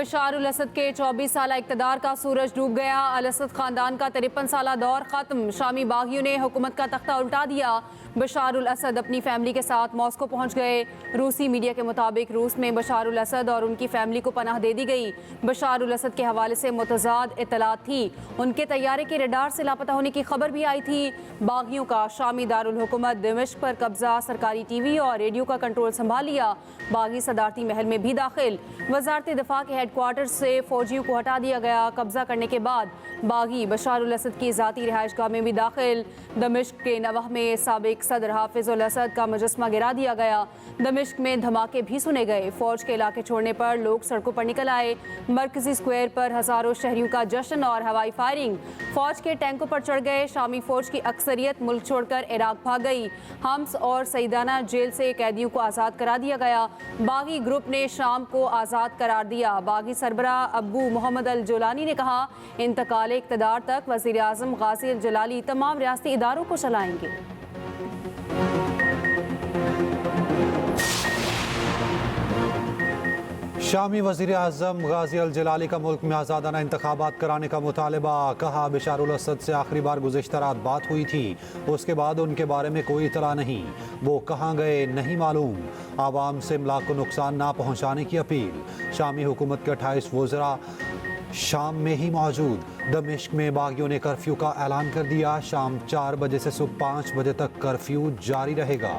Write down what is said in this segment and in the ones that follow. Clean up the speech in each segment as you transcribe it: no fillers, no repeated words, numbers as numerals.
बशार उल असद के 24 साला इक़्तिदार का सूरज डूब गया। अल असद खानदान का 53 साला दौर खत्म। शामी बागियों ने हुकूमत का तख्ता उल्टा दिया। बशार उल असद अपनी फैमिली के साथ मॉस्को पहुंच गए। रूसी मीडिया के मुताबिक रूस में बशार उल असद और उनकी फैमिली को पनाह दे दी गई। बशार उल असद के हवाले से मुतज़ाद इत्तलात थी। उनके तैयारे के रडार से लापता होने की खबर भी आई थी। बागियों का शामी दारुल हुकूमत दिमश्क पर कब्जा, सरकारी टीवी और रेडियो का कंट्रोल संभाल लिया। बागी सदारती महल में भी दाखिल। वजारत दिफा के हेडक्वार्टर से फौजियों को हटा दिया गया। कब्जा करने के बाद बागी बशार उल असद की ज़ाती रिहाइशगाह में भी दाखिल। दमिश्क के नवाह में साबिक सदर हाफिज उल असद का मुजस्मा गिरा दिया गया। दमिश्क में धमाके भी सुने गए। फौज के इलाके छोड़ने पर लोग सड़कों पर निकल आए। मरकजी स्क्वायर पर हजारों शहरियों का जश्न और हवाई फायरिंग। फौज के टैंकों पर चढ़ गए। शामी फौज की अक्सरियत मुल्क छोड़कर इराक भाग गई। हम्स और सईदाना जेल से कैदियों को आज़ाद करा दिया गया। बागी ग्रुप ने शाम को आज़ाद करार दिया। बागी सरबरा अबू मोहम्मद अल जोलानी ने कहा, इंतकाल इक़्तिदार तक वज़ीर आज़म गाज़ी अल जलाली तमाम रियासती इदारों को चलाएंगे। शामी वज़ीर आज़म गाज़ी अल जलाली का मुल्क में आज़ादाना इंतखाबात कराने का मुतालबा। कहा, बशार उल असद से आखिरी बार गुज़िश्ता रात बात हुई थी। उसके बाद उनके बारे में कोई इतला नहीं। वो कहाँ गए नहीं मालूम। आवाम से इमलाक को नुकसान ना पहुँचाने की अपील। शामी हुकूमत के 28 वज़रा शाम में ही मौजूद। दमिश्क में बागियों ने कर्फ्यू का ऐलान कर दिया। शाम 4 बजे से सुबह 5 बजे तक कर्फ्यू जारी रहेगा।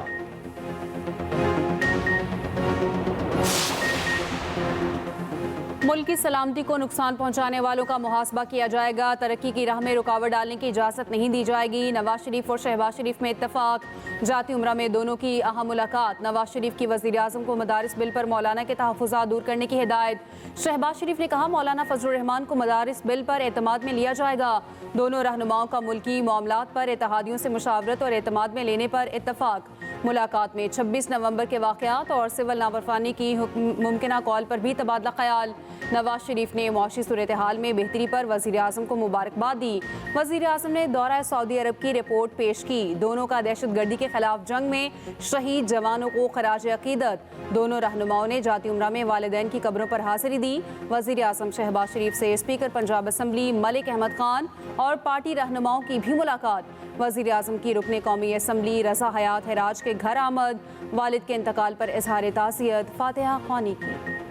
मुल्क की सलामती को नुकसान पहुंचाने वालों का मुहासबा किया जाएगा। तरक्की की राह में रुकावट डालने की इजाज़त नहीं दी जाएगी। नवाज शरीफ और शहबाज शरीफ में इत्तफाक। जाती उम्रा में दोनों की अहम मुलाकात। नवाज शरीफ की वज़ीर आज़म को मदारिस बिल पर मौलाना के तहफ़्फ़ुज़ात दूर करने की हिदायत। शहबाज शरीफ ने कहा, मौलाना फजलुर रहमान को मदारिस बिल पर एतमाद में लिया जाएगा। दोनों रहनुमाओं का मुल्की मामलात पर इत्तेहादियों से मुशावरत और एतमाद में लेने पर इत्तफाक। मुलाकात में 26 नवंबर के वाक़यात और सिविल नावरफानी की मुमकिना कॉल पर भी तबादला ख्याल। नवाज शरीफ ने मुआशी सूरत हाल में बेहतरी पर वज़ीर आज़म को मुबारकबाद दी। वज़ीर आज़म ने दौरा सऊदी अरब की रिपोर्ट पेश की। दोनों का दहशतगर्दी के खिलाफ जंग में शहीद जवानों को खराज अकीदत। दोनों रहनुमाओं ने जाती उम्रा में वालिदैन की कब्रों पर हाज़िरी दी। वज़ीर आज़म शहबाज शरीफ से स्पीकर पंजाब असम्बली मलिक अहमद खान और पार्टी रहनुमाओं की भी मुलाकात। वज़ीर आज़म की रुकने कौमी असम्बली रज़ा हयात हिराज के घर आमद। वालिद के इंतकाल पर इजहार ताज़ियत फातिहा ख्वानी की।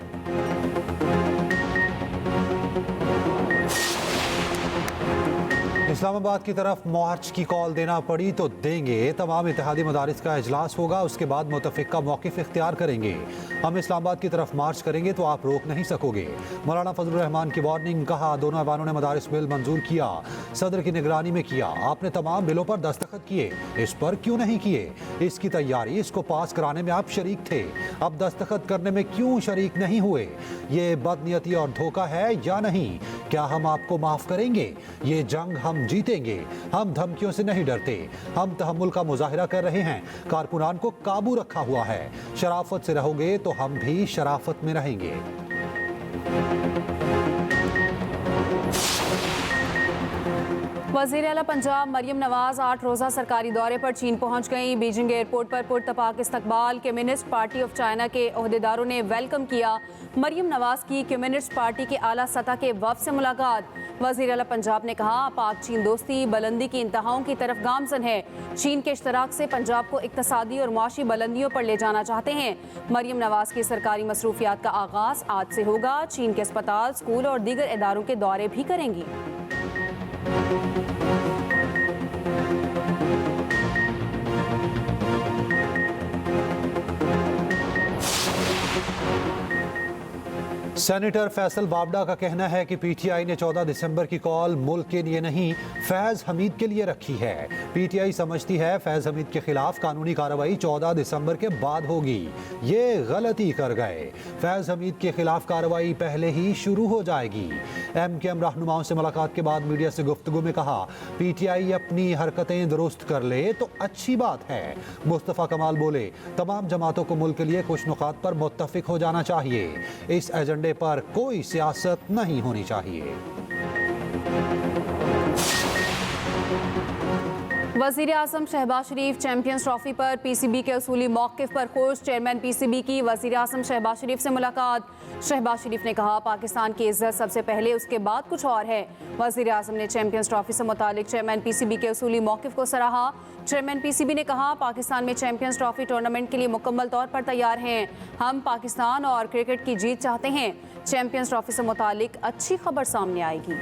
इस्लामाबाद की तरफ मार्च की कॉल देना पड़ी तो देंगे। तमाम इत्तेहादी मदारिस का इजलास होगा, उसके बाद मुतफ़िक़ा मौक़िफ़ इख्तियार करेंगे। हम इस्लामाबाद की तरफ मार्च करेंगे तो आप रोक नहीं सकोगे। मौलाना फजलुर रहमान की वार्निंग। कहा, दोनों ऐवानों ने मदारिस बिल मंजूर किया, सदर की निगरानी में किया। आपने तमाम बिलों पर दस्तखत किए, इस पर क्यों नहीं किए? इसकी तैयारी, इसको पास कराने में आप शरीक थे, अब दस्तखत करने में क्यों शरीक नहीं हुए? ये बदनीयती और धोखा है या नहीं? क्या हम आपको माफ़ करेंगे? ये जंग हम जीतेंगे। हम धमकियों से नहीं डरते। हम तहम्मुल का मुजाहिरा कर रहे हैं। कारकुनान को काबू रखा हुआ है। शराफत से रहोगे तो हम भी शराफत में रहेंगे। वज़ीर आला पंजाब मरियम नवाज 8 रोज़ा सरकारी दौरे पर चीन पहुंच गईं। बीजिंग एयरपोर्ट पर पुरतपाक इस्तकबाल। कम्युनिस्ट पार्टी ऑफ चाइना के ओहदेदारों ने वेलकम किया। मरियम नवाज की कम्युनिस्ट पार्टी के आला सतह के वफ़द से मुलाकात। वज़ीर आला पंजाब ने कहा, पाक चीन दोस्ती बुलंदी की इंतहाओं की तरफ गामजन है। चीन के इश्तराक से पंजाब को इक़्तिसादी और मुआशी बुलंदियों पर ले जाना चाहते हैं। मरियम नवाज की सरकारी मसरूफियात का आगाज़ आज से होगा। चीन के अस्पताल, स्कूल और दीगर इदारों के दौरे भी करेंगी। सेनेटर फैसल बावड़ा का कहना है कि पीटीआई ने 14 दिसंबर की कॉल मुल्क के लिए नहीं, फैज़ हमीद के लिए रखी है। पीटीआई समझती है फैज़ हमीद के खिलाफ कानूनी कार्रवाई 14 दिसंबर के बाद होगी। ये गलती कर गए। फैज़ हमीद के खिलाफ कार्रवाई पहले ही शुरू हो जाएगी। एमकेएम रहनुमाओं से मुलाकात के बाद मीडिया से गुफ्तगू में कहा, पीटीआई अपनी हरकतें दुरुस्त कर ले तो अच्छी बात है। मुस्तफ़ा कमाल बोले, तमाम जमातों को मुल्क के लिए कुछ नुकात पर मुत्तफिक हो जाना चाहिए। इस एजेंडे पर कोई सियासत नहीं होनी चाहिए। वज़ीर आज़म शहबाज शरीफ चैंपियंस ट्रॉफी पर पीसीबी के उसूली मौक़िफ़ पर खुश। चेयरमैन पीसीबी की वज़ीर आज़म शहबाज शरीफ से मुलाकात। शहबाज शरीफ ने कहा, पाकिस्तान की इज्जत सबसे पहले, उसके बाद कुछ और है। वज़ीर आज़म ने चैंपियंस ट्रॉफी से मुतालिक चेयरमैन पीसीबी के उसूली मौक़िफ़ को सराहा। चेयरमैन पीसीबी ने कहा, पाकिस्तान में चैंपियंस ट्रॉफी टूर्नामेंट के लिए मुकम्मल तौर पर तैयार हैं। हम पाकिस्तान और क्रिकेट की जीत चाहते हैं। चैंपियंस ट्रॉफी से मुतालिक अच्छी खबर सामने आएगी।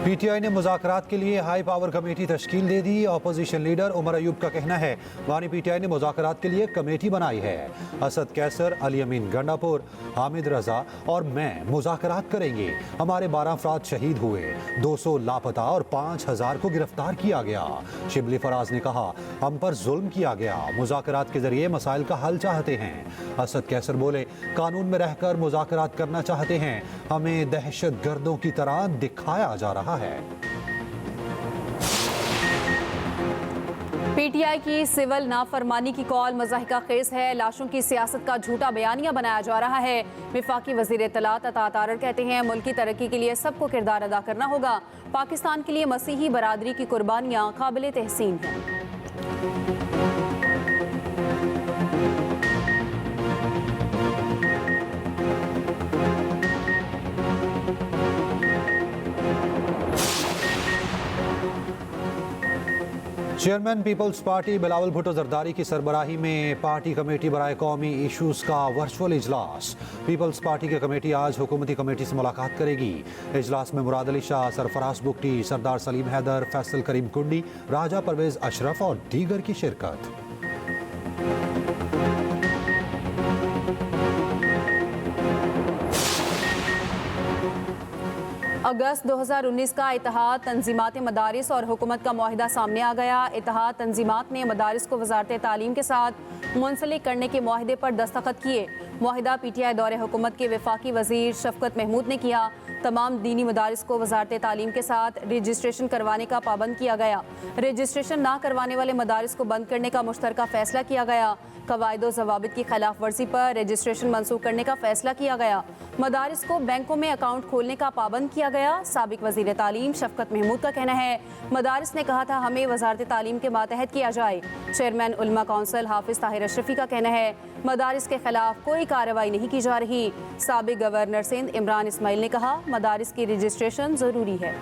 पीटीआई ने मुज़ाकरात के लिए हाई पावर कमेटी तश्कील दे दी। अपोजिशन लीडर उमर अयूब का कहना है, बानी पीटीआई ने मुज़ाकरात के लिए कमेटी बनाई है। असद कैसर, अली अमीन गंडापुर, हामिद रजा और मैं मुज़ाकरात करेंगे। हमारे 12 अफराद शहीद हुए, 200 लापता और 5000 को गिरफ्तार किया गया। शिबली फराज ने कहा, हम पर जुल्म किया गया, मुज़ाकरात के जरिए मसाइल का हल चाहते हैं। असद कैसर बोले, कानून में रहकर मुज़ाकरात करना चाहते हैं, हमें दहशत गर्दों की तरह दिखाया जा रहा है। पीटीआई की सिविल नाफरमानी की कॉल मज़ाहिका खेज है। लाशों की सियासत का झूठा बयानिया बनाया जा रहा है। विफाकी वज़ीर इत्तलात अता तारर कहते हैं, मुल्क की तरक्की के लिए सबको किरदार अदा करना होगा। पाकिस्तान के लिए मसीही बरादरी की कुर्बानियाँ काबिल तहसीन हैं। चेयरमैन पीपल्स पार्टी बिलावल भुट्टो जरदारी की सरबराही में पार्टी कमेटी बराए कौमी इशूज़ का वर्चुअल इजलास। पीपल्स पार्टी की कमेटी आज हुकूमती कमेटी से मुलाकात करेगी। इजलास में मुराद अली शाह, सरफराज बुगटी, सरदार सलीम हैदर, फैसल करीम कुंडी, राजा परवेज अशरफ और दीगर की शिरकत। अगस्त 2019 का इत्तेहाद तंजीमात मदारिस और हुकूमत का मुआहिदा सामने आ गया। इत्तेहाद तंजीमात ने मदारिस को वजारत तालीम के साथ मुंसलिक करने के मुआहिदे पर दस्तखत किए। मुआहिदा पीटीआई दौरे हुकूमत के वफाकी वजीर शफकत महमूद ने किया। तमाम दीनी मदारिस को वजारत तालीम के साथ रजिस्ट्रेशन करवाने का पाबंद किया गया। रजिस्ट्रेशन ना करवाने वाले मदारिस को बंद करने का मुश्तरका फैसला किया गया। कवायद ज़वाबित की खिलाफ वर्जी पर रजिस्ट्रेशन मनसूख करने का फैसला किया गया। मदारिस को बैंकों में अकाउंट खोलने का पाबंद किया गया। साबिक वज़ीर तालीम शफकत महमूद का कहना है, मदारिस ने कहा था हमें वजारत तालीम के मातहत किया जाए। चेयरमैन उलमा काउंसिल हाफिज ताहिर अशरफी का कहना है, मदारिस के खिलाफ कोई कार्रवाई नहीं की जा रही। साबिक गवर्नर सिंध इमरान इस्माइल ने कहा, मदारिस की रजिस्ट्रेशन ज़रूरी है।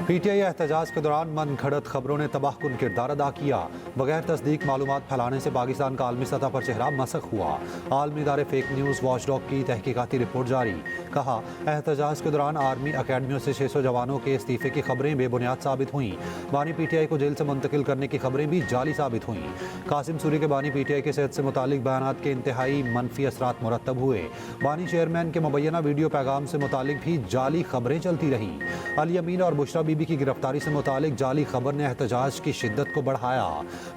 पीटीआई एहतजाज के दौरान मन घड़त खबरों ने तबाहकुन किरदार अदा किया। बगैर तस्दीक मालूमात फैलाने से पाकिस्तान का आलमी सतह पर चेहरा मसक हुआ। आलमी इदारे फेक न्यूज़ वॉचडॉग की तहकीकाती रिपोर्ट जारी। कहा, एहतजाज के दौरान आर्मी अकेडमियों से 600 जवानों के इस्तीफे की खबरें बेबुनियाद साबित हुई। बानी पीटीआई को जेल से मुंतकिल करने की खबरें भी जाली साबित हुई। कासिम सूरी के बानी पीटीआई के सेहत से मुतालिक बयानात के इंतहाई मनफी असरात मुरतब हुए। बानी चेयरमैन के मुबैना वीडियो पैगाम से मुतालिक भी जाली खबरें चलती रहीं। अली अमीन और बुशरा बीबी की गिरफ्तारी से मुतालिक जाली खबर ने एहतजाज की शिद्दत को बढ़ाया।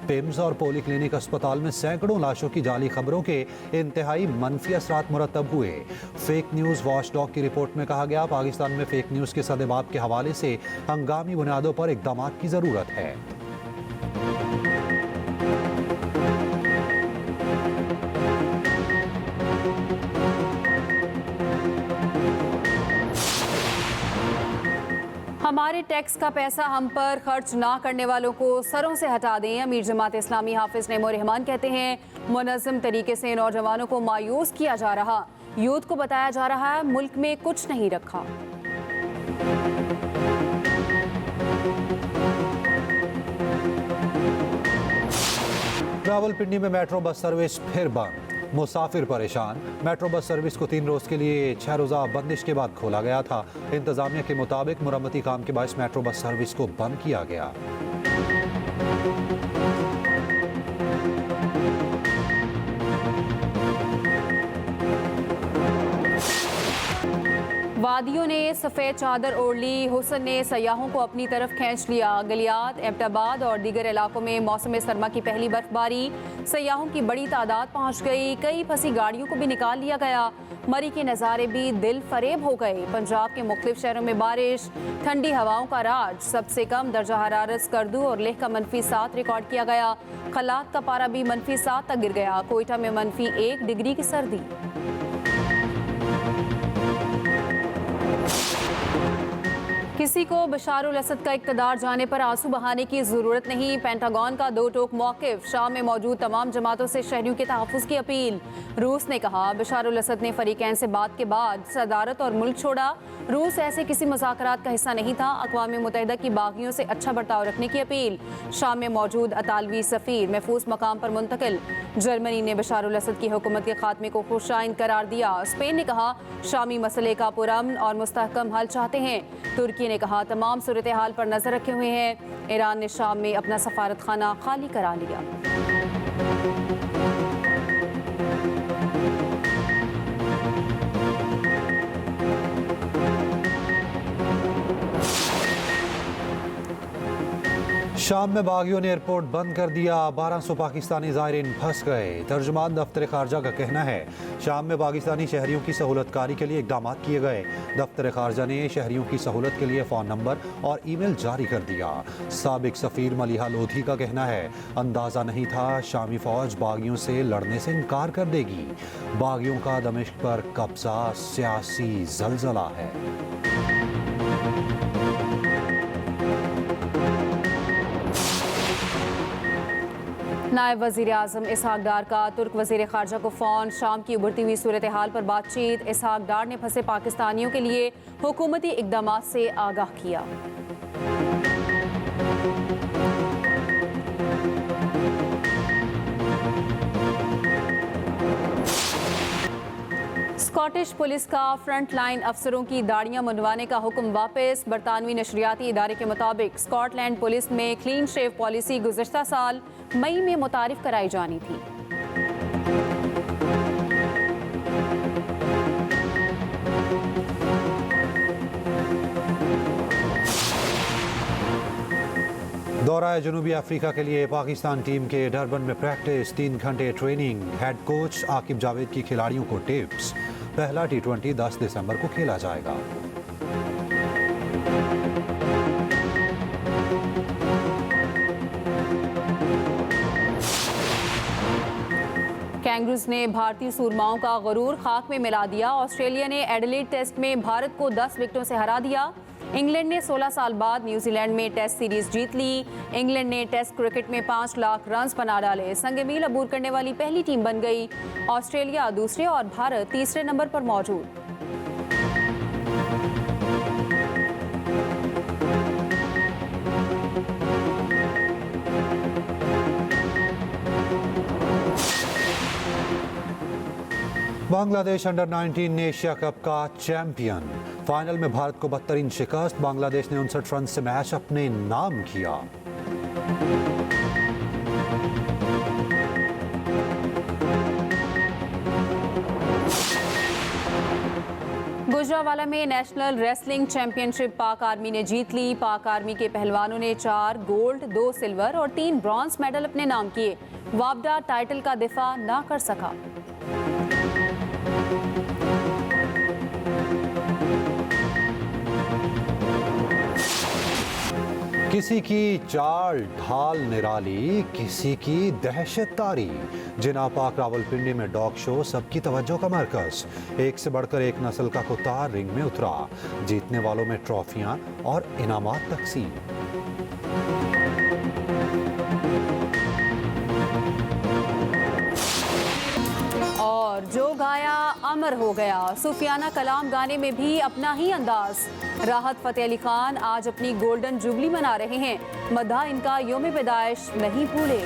पिम्स और पोली क्लिनिक अस्पताल में सैकड़ों लाशों की जाली खबरों के इंतहाई मनफी असरात मुरतब हुए। फेक न्यूज़ वॉचडॉग की रिपोर्ट में कहा गया, पाकिस्तान में फेक न्यूज़ के सदेबाब के हवाले से हंगामी बुनियादों पर इक़दाम की ज़रूरत है। हमारे टैक्स का पैसा हम पर खर्च ना करने वालों को सरों से हटा दें। अमीर जमात इस्लामी हाफिज नेमो रहमान कहते हैं, मुनज़्ज़म तरीके से नौजवानों को मायूस किया जा रहा, यूथ को बताया जा रहा है मुल्क में कुछ नहीं रखा। रावलपिंडी में मेट्रो बस सर्विस फिर बंद, मुसाफिर परेशान। मेट्रो बस सर्विस को 3 रोज के लिए 6 रोज़ा बंदिश के बाद खोला गया था। इंतजामिया के मुताबिक मुरम्मती काम के बायस मेट्रो बस सर्विस को बंद किया गया। वादियों ने सफ़ेद चादर ओढ़ ली, हुस्न ने सयाहों को अपनी तरफ खींच लिया। गलियात, एबटाबाद और दीगर इलाकों में मौसम सरमा की पहली बर्फबारी, सयाहों की बड़ी तादाद पहुंच गई। कई फंसी गाड़ियों को भी निकाल लिया गया। मरी के नज़ारे भी दिल फरेब हो गए। पंजाब के मुख्तलिफ शहरों में बारिश, ठंडी हवाओं का राज। सबसे कम दर्जा हरारत स्कर्दू और लेह का -7 रिकॉर्ड किया गया। खलात का पारा भी -7 तक गिर गया। कोयटा में -1 डिग्री की सर्दी। किसी को बशार उल असद का इक़्तिदार जाने पर आंसू बहाने की ज़रूरत नहीं। पेंटागन का दो टोक मौक़िफ़। शाम में मौजूद तमाम जमातों से शहरियों के तहफ़्फ़ुज़ की अपील। रूस ने कहा बशार उल असद ने फ़रीक़ैन से बात के बाद सदारत और मुल्क छोड़ा। रूस ऐसे किसी मुज़ाकरात का हिस्सा नहीं था। अक़वाम मुत्तहिदा की बागियों से अच्छा बर्ताव रखने की अपील। शाम में मौजूद अतालवी सफ़ीर महफूज मकाम पर मुंतकिल। जर्मनी ने बशार उल असद की हुकूमत के खात्मे को खुशाइन करार दिया। स्पेन ने कहा शामी मसले का पुरअमन और मुस्तहकम हल चाहते हैं। तुर्की ने कहा तमाम सूरत हाल पर नजर रखे हुए हैं। ईरान ने शाम में अपना सफारत खाना खाली करा लिया। शाम में बागियों ने एयरपोर्ट बंद कर दिया। 1200 पाकिस्तानी ज़ायरीन फंस गए। तर्जुमान दफ्तर खारजा का कहना है शाम में पाकिस्तानी शहरियों की सहूलतकारी के लिए इकदाम किए गए। दफ्तर खारजा ने शहरियों की सहूलत के लिए फ़ोन नंबर और ईमेल जारी कर दिया। साबिक सफ़ीर मलिहा लोधी का कहना है अंदाज़ा नहीं था शामी फ़ौज बागियों से लड़ने से इनकार कर देगी। बागियों का दमिश्क पर कब्जा सियासी ज़लज़ला है। नायब वज़ीर आज़म इसहाक डार का तुर्क वज़ीर ख़ारजा को फ़ोन। शाम की उभरती हुई सूरत हाल पर बातचीत। इसहाक डार ने फंसे पाकिस्तानियों के लिए हुकूमती इक़दामात से आगाह किया। स्कॉटिश पुलिस का फ्रंट लाइन अफसरों की दाढ़ियां मुंडवाने का हुक्म वापस। बरतानवी नशरियाती इदारे के मुताबिक स्कॉटलैंड पुलिस में क्लीन शेव पॉलिसी गुज़श्ता साल मई में मुतारिफ कराई जानी थी। दौरा जनूबी अफ्रीका के लिए पाकिस्तान टीम के डरबन में प्रैक्टिस, 3 घंटे training. Head coach Aqib Javed की खिलाड़ियों को टिप्स। पहला T20 10 दिसंबर को खेला जाएगा। कैंगरूज ने भारतीय सूरमाओं का गरूर खाक में मिला दिया। ऑस्ट्रेलिया ने एडिलेड टेस्ट में भारत को 10 विकेटों से हरा दिया। इंग्लैंड ने 16 साल बाद न्यूजीलैंड में टेस्ट सीरीज जीत ली। इंग्लैंड ने टेस्ट क्रिकेट में 5 लाख रन बना डाले। संग मील अबूर करने वाली पहली टीम बन गई। ऑस्ट्रेलिया दूसरे और भारत तीसरे नंबर पर मौजूद। बांग्लादेश अंडर 19 एशिया कप का चैंपियन। फाइनल में भारत को 72 शिकस्त। बांग्लादेश ने 59 रन से मैच अपने नाम किया। गुजरावाला में नेशनल रेसलिंग चैंपियनशिप पाक आर्मी ने जीत ली। पाक आर्मी के पहलवानों ने 4 गोल्ड, 2 सिल्वर और 3 ब्रॉन्ज मेडल अपने नाम किए। वापडा टाइटल का दिफा ना कर सका। किसी की चाल ढाल निराली, किसी की दहशत तारी। जिना पाक रावलपिंडी में डॉग शो सबकी तवज्जो का मरकज। एक से बढ़कर एक नस्ल का कुत्ता रिंग में उतरा। जीतने वालों में ट्रॉफियां और इनामात तकसीम। और जो गाया अमर हो गया। सूफियाना कलाम गाने में भी अपना ही अंदाज। राहत फतेह अली खान आज अपनी गोल्डन जुबली मना रहे हैं। मद्दाह इनका योम पैदाइश नहीं भूले।